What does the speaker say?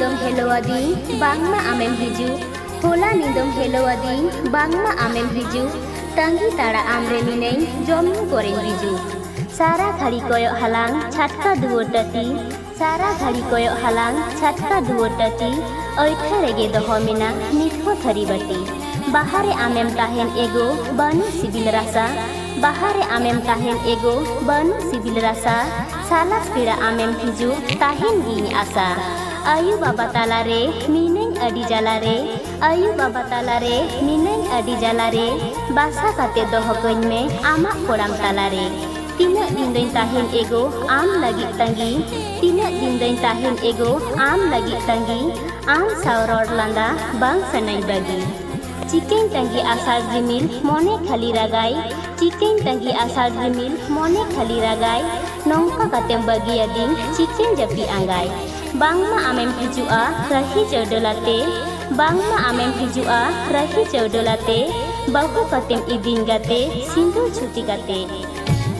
निदम हेलोआदी बांगमा आमेम हिजू होला निदम हेलोआदी बांगमा आमेम हिजू तंगी ताड़ा आमरे मिनै जमनु करें हिजू सारा घड़ी कोयो हालां छाटका दुवर टटी सारा घड़ी कोयो हालां छाटका दुवर टटी ओइठा रेगे दहो मिना निथो थरी बटी बाहरे आमेम ताहेन एगो बानु सिबिल रासा बाहरे आमेम ताहेन एगो बानु सिबिल रासा सालास पीड़ा आमेम हिजू ताहेन गिनी आसा आयु बाबा ताला रे मिनै अडी जाला रे आयु बाबा ताला रे मिनै अडी जाला रे बासा काते दहो कइन में आमा कोड़ाम ताला रे तीना दिन दैन ताहेन एगो आम लगी तंगी तीना दिन दैन ताहेन एगो आम लगी तंगी आम सावरोड लांदा बांग सनाई बगी चिकेन तंगी आसार रिमिल मोने खाली रागाई चिकेन तंगी आसार रिमिल मोने खाली रागाई नौका कातेम बगी अदिंग चिकेन जपी आंगाई बांगमा आमेम हिजुआ रही चौडलाते बांगमा आमेम हिजुआ रही चौडलाते बहु कातेम इदिन गाते सिंदूर छुटी गाते